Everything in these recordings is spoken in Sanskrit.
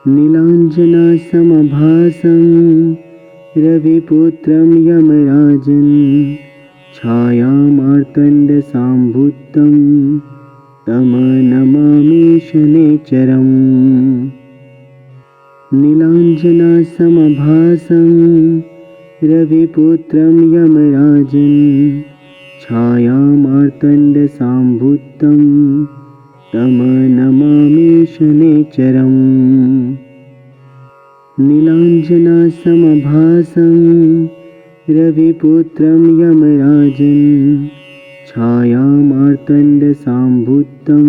नीलाञ्जनासमभासं रविपुत्रं यमराजन् छायामार्तण्डसाम्भूतं तं नमामि शनैश्चरम्। नीलाञ्जनासमभासं रविपुत्रं यमराजन् छायामार्तण्डसाम्भूतं तं नमामि शनैश्चरम्। नीलाञ्जनासमभासं रविपुत्रं यमराजन् छायामार्तण्डसाम्भूतं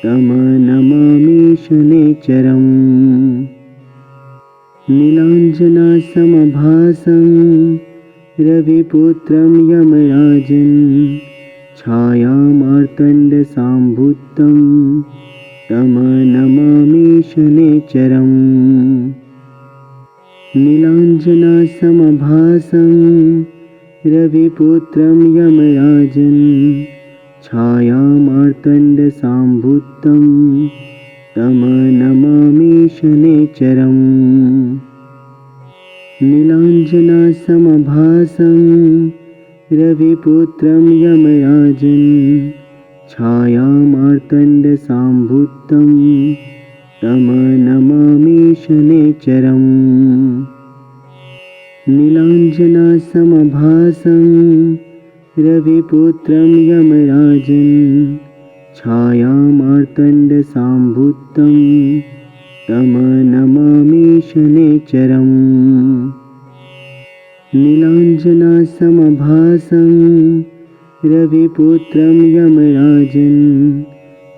तं नमामि शनैश्चरम्। नीलाञ्जनासमभासं रविपुत्रं यमराजन् छायामार्तण्डसाम्भूतं तं नमामि शनैश्चरम्। नीलाञ्जनासमभासं रविपुत्रं यमराजन् छायामार्तण्डसाम्भूतं तं नमामि शनैश्चरम्। नीलाञ्जनासमभासं रविपुत्रं यमराजन् छायामार्तण्डसाम्भूतं तं नमामि शनैश्चरम्। नीलाञ्जनासमभासं रविपुत्रं यमराजन् छायामार्तण्डसाम्भूतं तं नमामि शनैश्चरम्। नीलाञ्जनासमभासं रविपुत्रं यमराजन्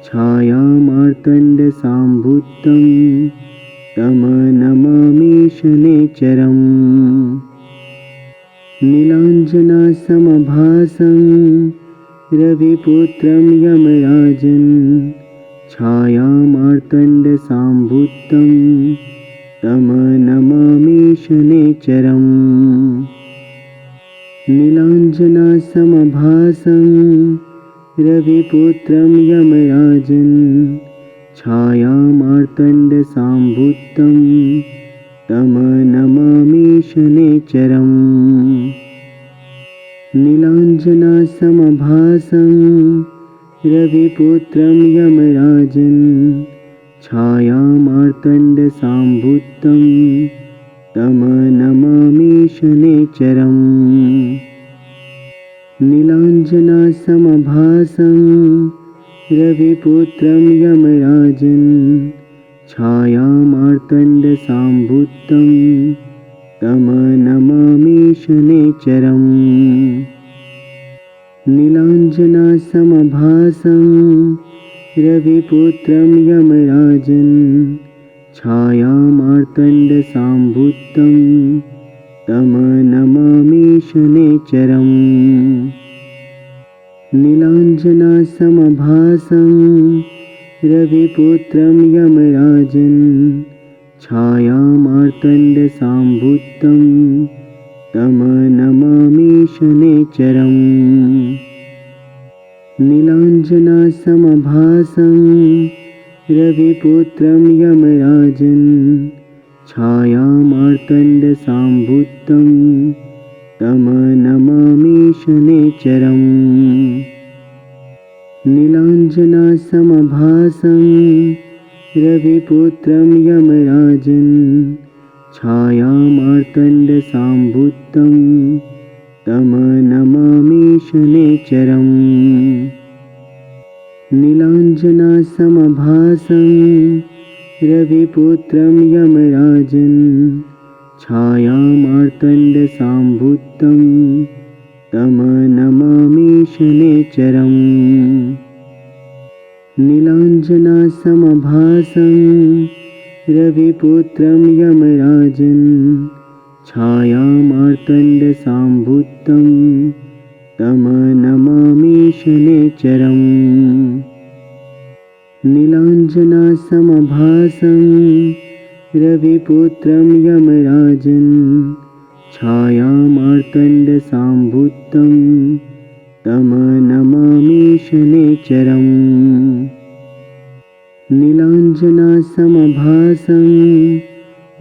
छायामार्तण्डसाम्भूतं तं नमामि शनैश्चरम्। नीलाञ्जनासमभासं रविपुत्रं यमराजन् छायामार्तण्डसाम्भूतं तं नमामि शनैश्चरम्। नीलाञ्जनासमभासं रविपुत्रं यमराजन् छायामार्तण्डसाम्भूतं तं नमामि शनैश्चरम्। नीलाञ्जनासमभासं रविपुत्रं यमराजन् छायामार्तण्डसाम्भूतं तं नमामि शनैश्चरम्। नीलाञ्जनासमभासं रविपुत्रं यमराजन् छायामार्तण्डसाम्भूतं तं नमामि शनैश्चरम्। नीलाञ्जनासमभासं रविपुत्रं यमराजन् छायामार्तण्डसाम्भूतं तं नमामि शनैश्चरम्। नीलाञ्जनासमभासं रविपुत्रं यमराजन् छायामार्तण्डसाम्भूतं तं नमामि शनैश्चरम्। नीलाञ्जनासमभासं रविपुत्रं यमराजन् छायामार्तण्डसाम्भूतं तं नमामि शनैश्चरम्। नीलाञ्जनासमभासं रविपुत्रं यमराजन् छायामार्तण्डसाम्भूतं तं नमामि शनैश्चरम्। नीलाञ्जनासमभासं रविपुत्रं यमराजन् छायामार्तण्डसाम्भूतं तं नमामि शनैश्चरम्। नीलाञ्जनासमभासं रविपुत्रं यमराजन् छायामार्तण्डसाम्भूतं तं नमामि शनैश्चरम्। नीलाञ्जनासमभासं रविपुत्रं यमराजन् छायामार्तण्डसाम्भूतं तं नमामि शनैश्चरम्। नीलाञ्जनासमभासं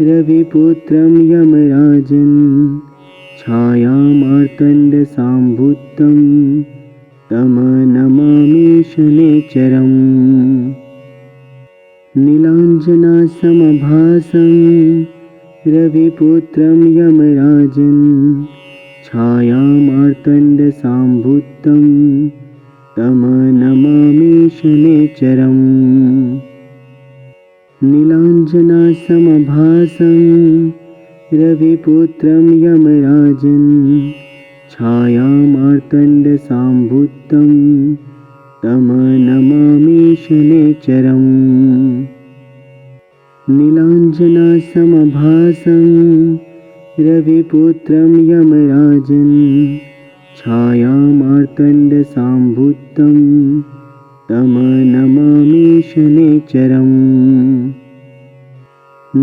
रविपुत्रं यमराजन् छायामार्तण्डसम्भूतं तं नमामि शनैश्चरम् नीलाञ्जनासमभासं रविपुत्रं यमराजन् छायामार्तण्डसम्भूतं तं नमामि शनैश्चरम् नीलाञ्जनासमभासं रविपुत्रं यमराजन् छायामार्तण्डसम्भूतं तं नमामि शनैश्चरम् नीलाञ्जनासमभासं रविपुत्रं यमराजन् छायामार्तण्डसम्भूतं तं नमामि शनैश्चरम्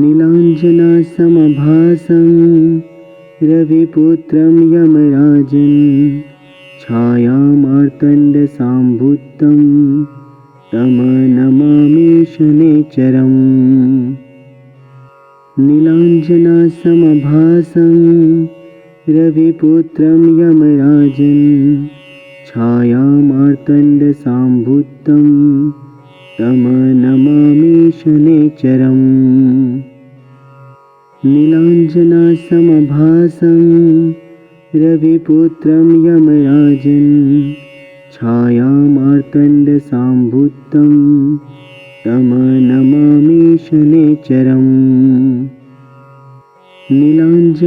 नीलाञ्जनासमभासं रविपुत्रं यमराजन् छायामार्तण्डसम्भूतं तं नमामि शनैश्चरम् नीलाञ्जनासमभासं रविपुत्रं यमराजन् छायामार्तण्डसम्भूतं तं नमामि शनैश्चरम् नीलाञ्जनासमभासं रविपुत्रं यमराजन् छायामार्तण्डसम्भूतं तं नमामि शनैश्चरम् नीलाञ्जनासमभासं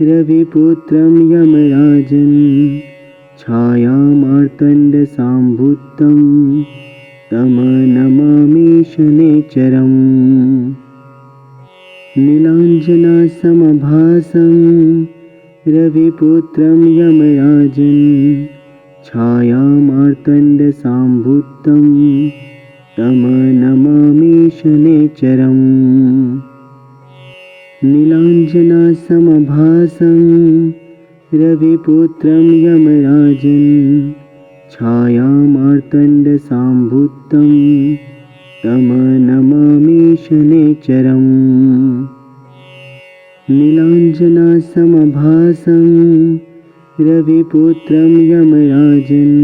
रविपुत्रं यमराजन् छायामार्तण्डसम्भूतं तं नमामि शनैश्चरम् नीलाञ्जनासमभासं रविपुत्रं यमराजन् छायामार्तण्डसम्भूतं तं नमामि शनैश्चरम् नीलाञ्जनासमभासं रविपुत्रं यमराजन् छायामार्तण्डसम्भूतं तं नमामि शनैश्चरम् नीलाञ्जनासमभासं रविपुत्रं यमराजन्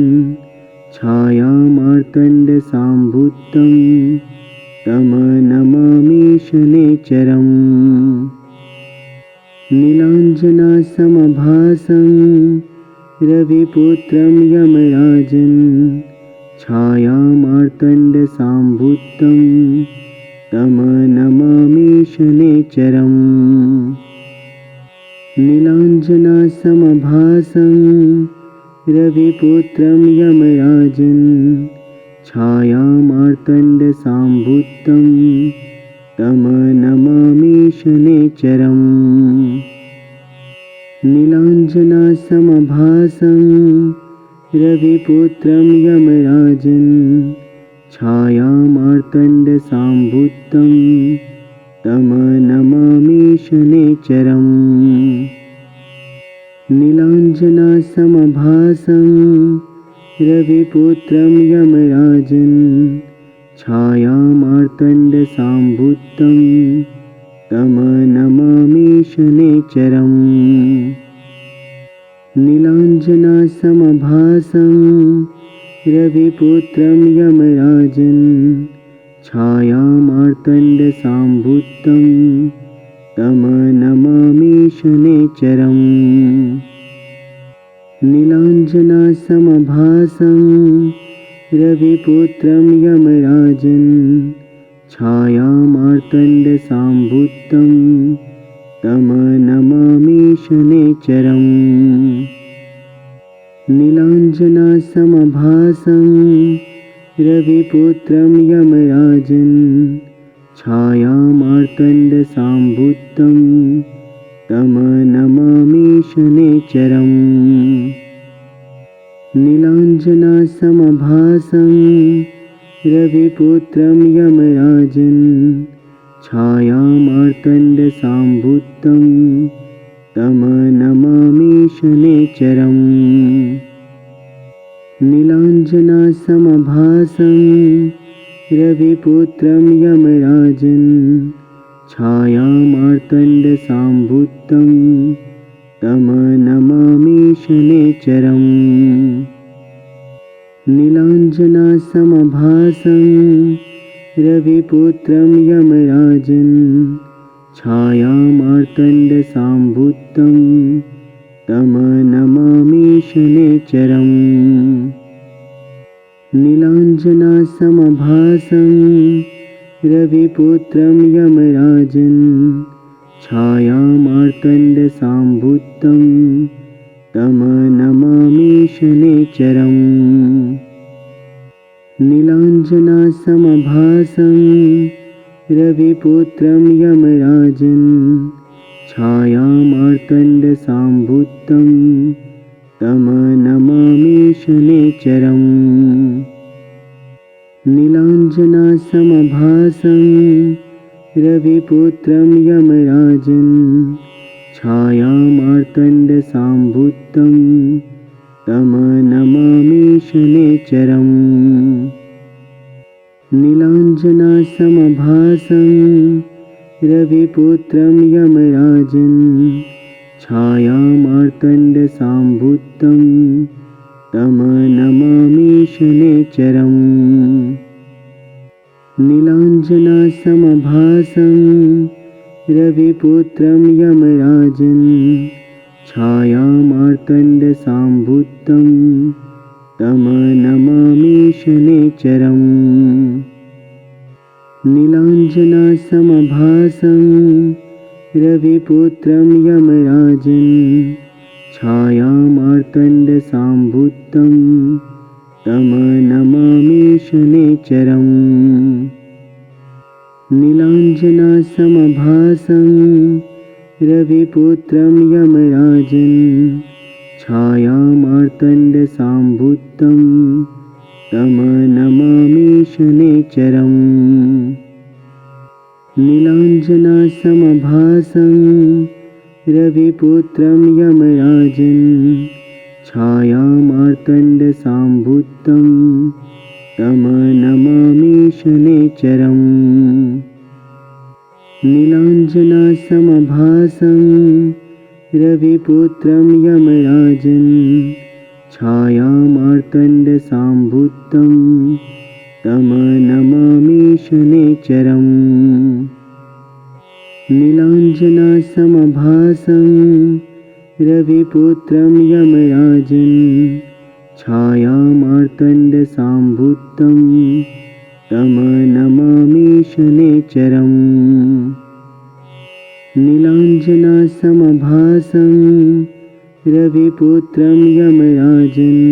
छायामार्तण्डसम्भूतं तं नमामि शनैश्चरम् नीलाञ्जनासमभासं रविपुत्रं यमराजन् छायामार्तण्डसम्भूतं तं नमामि शनैश्चरम् नीलाञ्जनासमभासं रविपुत्रं यमराजन् छायामार्तण्डसम्भूतं तं नमामि शनैश्चरम् नीलाञ्जनासमभासं रविपुत्रं यमराजन् छायामार्तण्डसम्भूतं तं नमामि शनैश्चरम् नीलाञ्जनासमभासं रविपुत्रं यमराजन् छायामार्तण्डसम्भूतं तं नमामि शनैश्चरम् नीलाञ्जनासमभासं रविपुत्रं यमराजन् छायामार्तण्डसम्भूतं तं नमामि शनैश्चरम् नीलाञ्जनासमभासं रविपुत्रं यमराजन् छायामार्तण्डसम्भूतं तं नमामि शनैश्चरम् नीलाञ्जनासमभासं रविपुत्रं यमराजन् छायामार्तण्डसम्भूतं तं नमामि शनैश्चरम् नीलाञ्जनासमभासं रविपुत्रं यमराजन् छायामार्तण्डसम्भूतं तं नमामि शनैश्चरम् नीलाञ्जनासमभासं रविपुत्रं यमराजन् छायामार्तण्डसाम्भूतं तं नमामि शनैश्चरम् नीलाञ्जनासमभासं रविपुत्रं यमराजन् छायामार्तण्डसाम्भूतं तं नमामि शनैश्चरम् नीलाञ्जनासमभासं रविपुत्रं यमराजन् छायामार्तण्डसाम्भूतं तं नमामि शनैश्चरम् नीलाञ्जनासमभासं रविपुत्रं यमराजन् छायामार्तण्डसाम्भूतं तं नमामि शनैश्चरम् नीलाञ्जनासमभासं रविपुत्रं यमराजन् छायामार्तण्डसाम्भूतं तं नमामि शनैश्चरम् नीलाञ्जनासमभासं रविपुत्रं यमराजन् छायामार्तण्डसाम्भूतं तं नमामि शनैश्चरम् नीलाञ्जनासमभासं रविपुत्रं यमराजन् छायामार्तण्डसाम्भूतं तं नमामि शनैश्चरम् नीलाञ्जनासमभासं रविपुत्रं यमराजन् छायामार्तण्डसाम्भूतं तं नमामि शनैश्चरम् नीलाञ्जनासमभासं रविपुत्रं यमराजन् छायामार्तण्डसाम्भूतं तं नमामि शनैश्चरम् नीलाञ्जनासमभासं रविपुत्रं यमराजन् छायामार्तण्डसाम्भूतं तं नमामि शनैश्चरम् नीलाञ्जनासमभासं रविपुत्रं यमराजन् छायामार्तण्डसाम्भूतं तं नमामि शनैश्चरम् नीलाञ्जनासमभासं रविपुत्रं यमराजन् छायामार्तण्डसाम्भूतं तं नमामि शनैश्चरम् नीलाञ्जनासमभासं रविपुत्रं यमराजन्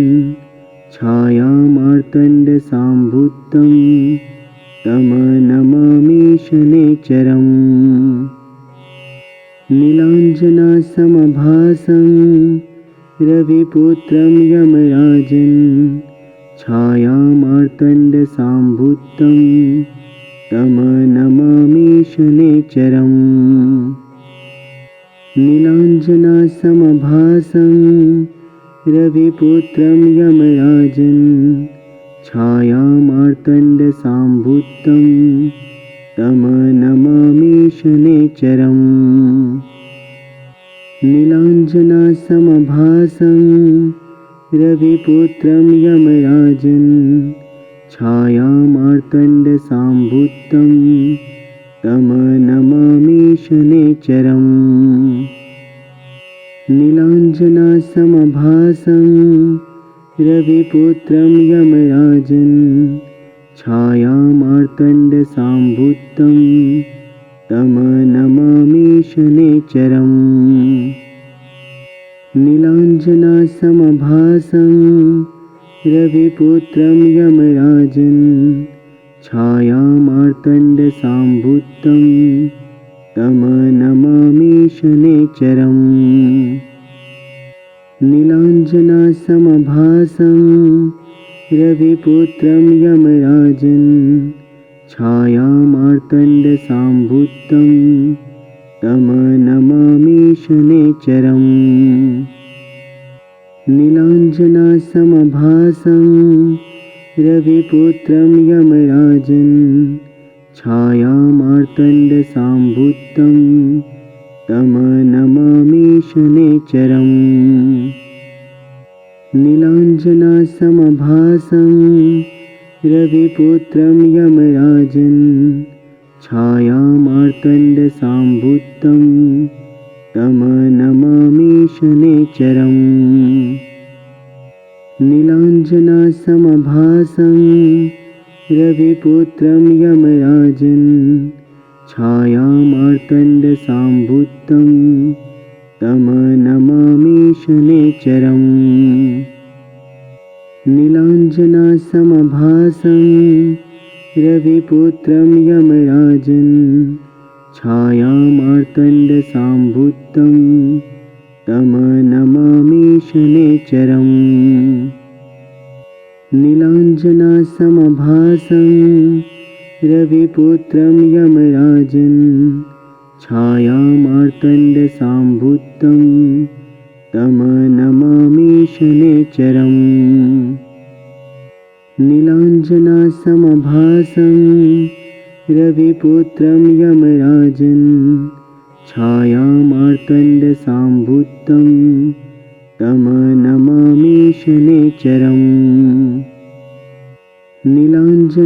छायामार्तण्डसाम्भूतं तं नमामि शनैश्चरम् नीलाञ्जनासमभासं रविपुत्रं यमराजन् छायामार्तण्डसाम्भूतं तं नमामि शनैश्चरम् नीलाञ्जनासमभासं रविपुत्रं यमराजन् छायामार्तण्डसाम्भूतं तं नमामि शनैश्चरम् नीलाञ्जनासमभासं रविपुत्रं यमराजन् छायामार्तण्डसाम्भूतं तं नमामि शनैश्चरम् नीलाञ्जनासमभासं रविपुत्रं यमराजन् छायामार्तण्डसाम्भूतं तं नमामि शनैश्चरम् नीलाञ्जनासमभासं रविपुत्रं यमराजन् छायामार्तण्डसाम्भूतं तं नमामि शनैश्चरम् नीलाञ्जनासमभासं रविपुत्रं यमराजन् छायामार्तण्डसाम्भूतं तं नमामि शनैश्चरम् नीलाञ्जनासमभासं रविपुत्रं यमराजन् छायामार्तण्डसाम्भूतं तं नमामि शनैश्चरम् नीलाञ्जनासमभासं रविपुत्रं यमराजन् छायामार्तण्डसाम्भूतं तं नमामि शनैश्चरम् नीलाञ्जनासमभासं रविपुत्रं यमराजन् छायामार्तण्डसाम्भूतं तं नमामि शनैश्चरम् नीलाञ्जनासमभासं रविपुत्रं यमराजन् छायामार्तण्डसाम्भूतं तं नमामि शनैश्चरम् नीलाञ्जनासमभासं रविपुत्रं यमराजन् छायामार्तण्डसाम्भूतं तं नमामि शनैश्चरम् नीलाञ्जनासमभासं रविपुत्रं यमराजन् छायामार्तण्डसाम्भूतं तं नमामि शनैश्चरम् नीलाञ्जनासमभासं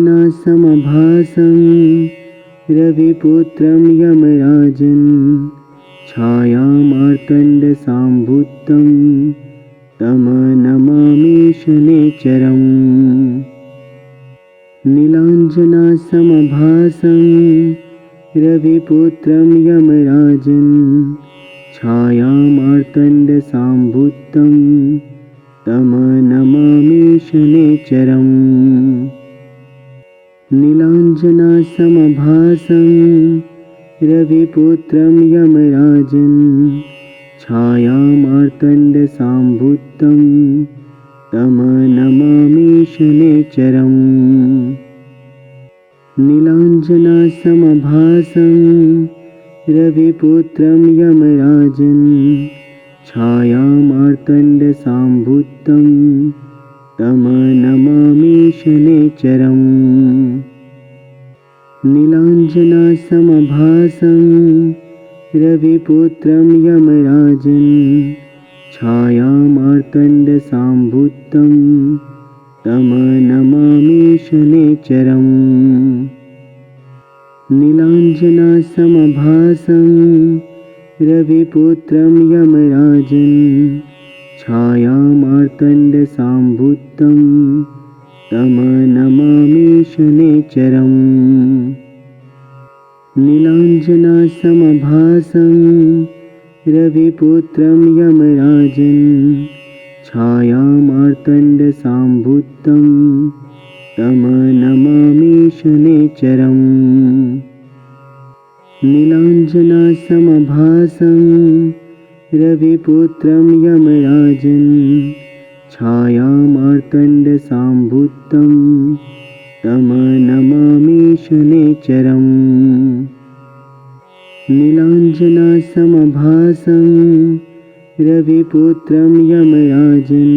रविपुत्रं यमराजन् छायामार्तण्डसाम्भूतं तं नमामि शनैश्चरम् नीलाञ्जनासमभासं रविपुत्रं यमराजन् छायामार्तण्डसाम्भूतं तं नमामि शनैश्चरम् नीलाञ्जनासमभासं रविपुत्रं यमराजन् छायामार्तण्डसाम्भूतं तं नमामि शनैश्चरम् नीलाञ्जनासमभासं रविपुत्रं यमराजन् छायामार्तण्डसाम्भूतं तं नमामि शनैश्चरम् नीलाञ्जनासमभासं रविपुत्रं यमराजन् छायामार्तण्डसाम्भूतं तं नमामि शनैश्चरम् नीलाञ्जनासमभासं रविपुत्रं यमराजन् छायामार्तण्डसाम्भूतं तं नमामि शनैश्चरम् नीलाञ्जनासमभासं रविपुत्रं यमराजन् छायामार्तण्डसाम्भूतं तं नमामि शनैश्चरम् नीलाञ्जनासमभासं रविपुत्रं यमराजन् छायामार्तण्डसाम्भूतं तं नमामि शनैश्चरम् नीलाञ्जनासमभासं रविपुत्रं यमराजन्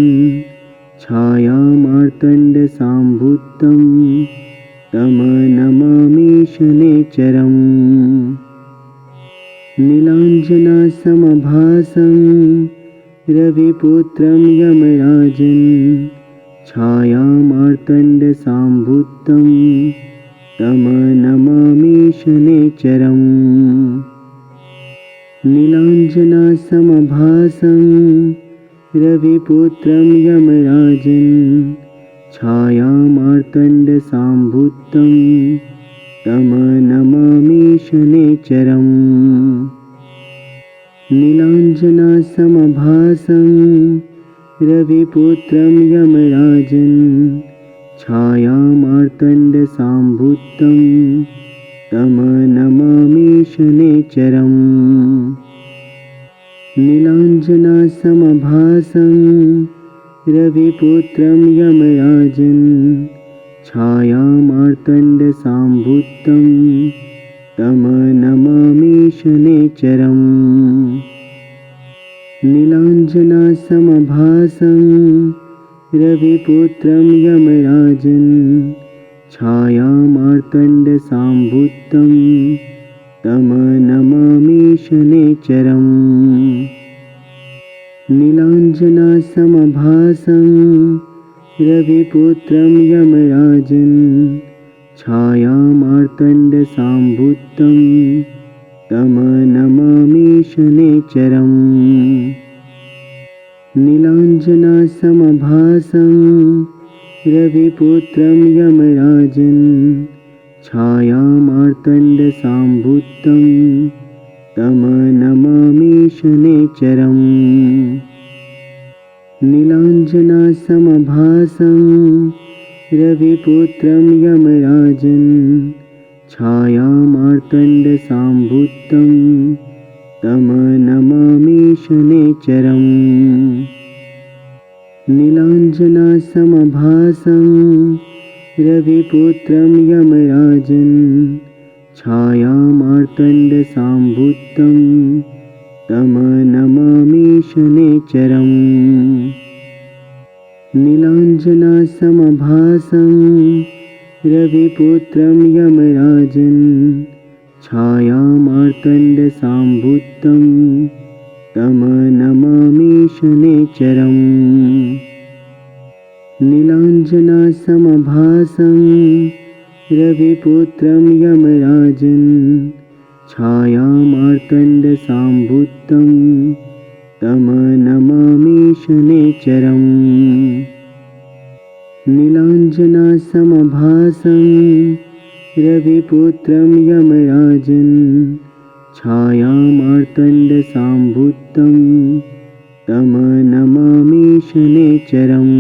छायामार्तण्डसाम्भूतं तं नमामि शनैश्चरम् नीलाञ्जनासमभासं रविपुत्रं यमराजन् छायामार्तण्डसाम्भूतं तं नमामि शनैश्चरम् नीलाञ्जनासमभासं रविपुत्रं यमराजन् छायामार्तण्डसाम्भूतं तं नमामि शनैश्चरम् नीलाञ्जनासमभासं रविपुत्रं यमराजन् छायामार्तण्डसाम्भूतं तं नमामि शनैश्चरम् नीलाञ्जनासमभासं रविपुत्रं यमराजन् छायामार्तण्डसाम्भूतं तं नमामि शनैश्चरम् नीलाञ्जनासमभासं रविपुत्रं यमराजन् छायामार्तण्डसाम्भूतं तं नमामि शनैश्चरम् नीलाञ्जनासमभासं रविपुत्रं यमराजन् छायामार्तण्डसाम्भूतं तं नमामि शनैश्चरम् नीलाञ्जनासमभासं रविपुत्रं यमराजन् छायामार्तण्डसाम्भूतं तं नमामि शनैश्चरम् नीलाञ्जनासमभासं रविपुत्रं यमराजन् छायामार्तण्डसाम्भूतं तं नमामि शनैश्चरम् नीलाञ्जनासमभासं रविपुत्रं यमराजन् छायामार्तण्डसाम्भूतं तं नमामि शनैश्चरम् नीलाञ्जनासमभासं रविपुत्रं यमराजन् छायामार्तण्डसाम्भूतं तं नमामि शनैश्चरम् नीलाञ्जनासमभासं रविपुत्रं यमराजन् छायामार्तण्डसाम्भूतं तं नमामि शनैश्चरम् नीलाञ्जनासमभासं रविपुत्रं यमराजन् छायामार्तण्डसाम्भूतं तं नमामि शनैश्चरम्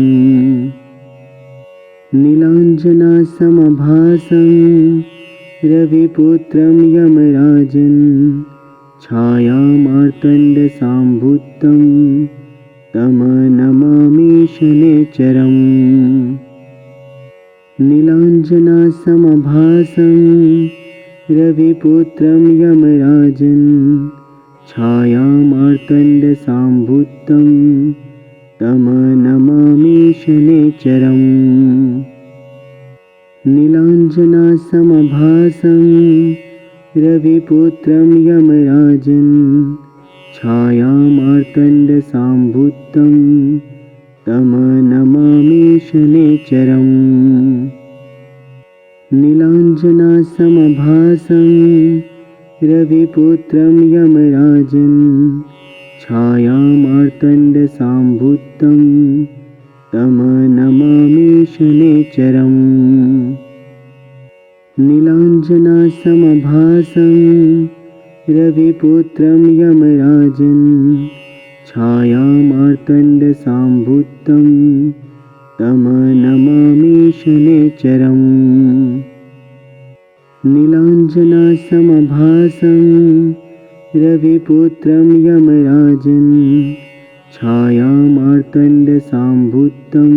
नीलाञ्जनासमभासं रविपुत्रं यमराजन् छायामार्तण्डसाम्भूतं तं नमामि शनैश्चरम् नीलाञ्जनासमभासं रविपुत्रं यमराजन् छायामार्तण्डसाम्भूतं तं नमामि शनैश्चरम् नीलाञ्जनासमभासं रविपुत्रं यमराजन् छायामार्तण्डसाम्भूतं तं नमामि शनैश्चरम् नीलाञ्जनासमभासं रविपुत्रं यमराजन् छायामार्तण्डसाम्भूतं तं नमामि शनैश्चरम् नीलाञ्जनासमभासं रविपुत्रं यमराजन् छायामार्तण्डसाम्भूतं तं नमामि शनैश्चरम् नीलाञ्जनासमभासं रविपुत्रं यमराजन् छायामार्तण्डसाम्भूतं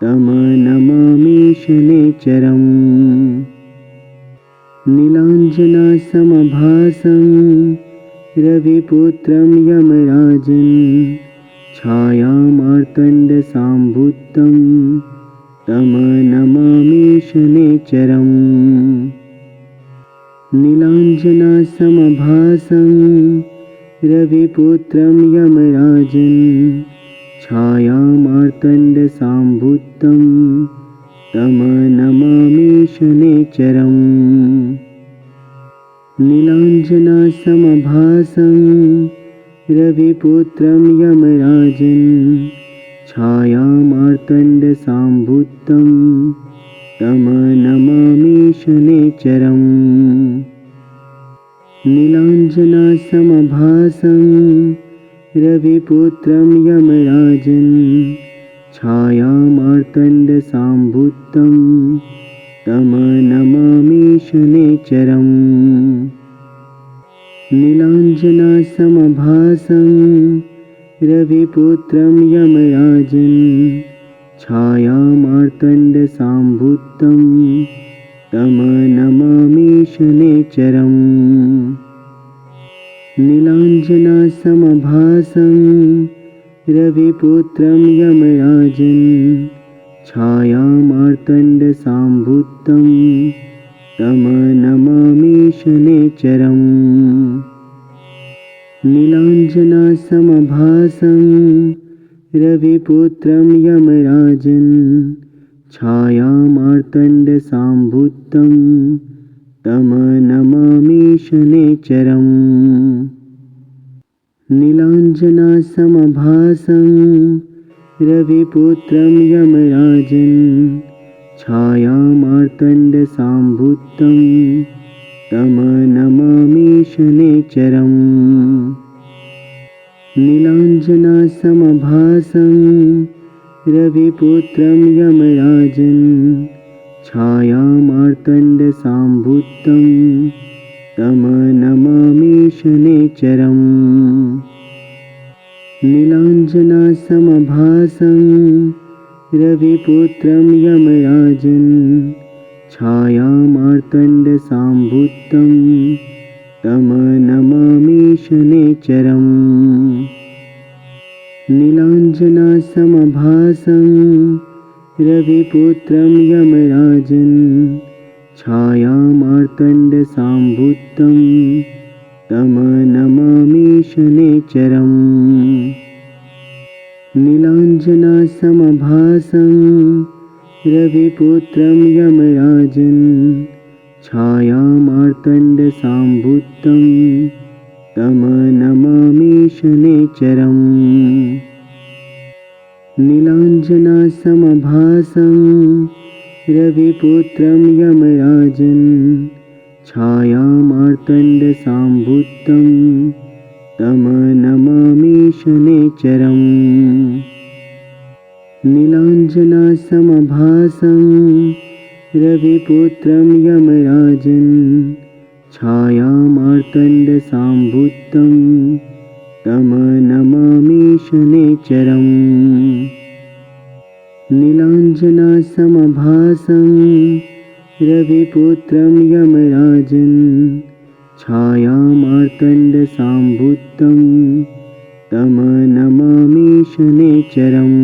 तं नमामि शनैश्चरम् नीलाञ्जनासमभासं रविपुत्रं यमराजन् छायामार्तण्डसाम्भूतं तं नमामि शनैश्चरम् नीलाञ्जनासमभासं रविपुत्रं यमराजन् छायामार्तण्डसाम्भूतं तं नमामि शनैश्चरम् नीलाञ्जनासमभासं रविपुत्रं यमराजन् छायामार्तण्डसाम्भूतं तं नमामि शनैश्चरम् नीलाञ्जनासमभासं रविपुत्रं यमराजन् छायामार्तण्डसाम्भूतं तं नमामि शनैश्चरम् नीलाञ्जनासमभासं रविपुत्रं यमराजन् छायामार्तण्डसाम्भूतं तं नमामि शनैश्चरम् नीलाञ्जनासमभासं रविपुत्रं यमराजन् छायामार्तण्डसाम्भूतं तं नमामि शनैश्चरम् नीलाञ्जनासमभासं रविपुत्रं यमराजन् छायामार्तण्डसाम्भूतं तं नमामि शनैश्चरम् नीलाञ्जनासमभासं रविपुत्रं यमराजन् छायामार्तण्डसाम्भूतं तं नमामि शनैश्चरम् नीलाञ्जनासमभासं रविपुत्रं यमराजन् छायामार्तण्डसाम्भूतं तं नमामि शनैश्चरम् नीलाञ्जनासमभासं रविपुत्रं यमराजन् छायामार्तण्डसाम्भूतं तं नमामि शनैश्चरम् नीलाञ्जनासमभासं रविपुत्रं यमराजन् छायामार्तण्डसाम्भूतं तं नमामि शनैश्चरम् नीलाञ्जनासमभासं रविपुत्रं यमराजन् छायामार्तण्डसाम्भूतं तं नमामि शनैश्चरम् नीलाञ्जनासमभासं रविपुत्रं यमराजन् छायामार्तण्डसाम्भूतं तं नमामि शनैश्चरम् नीलाञ्जनासमभासं रविपुत्रं यमराजन् छायामार्तण्डसाम्भूतं तं नमामि शनैश्चरम् नीलाञ्जनासमभासं रविपुत्रं यमराजन् छायामार्तण्डसाम्भूतं तं नमामि शनैश्चरम्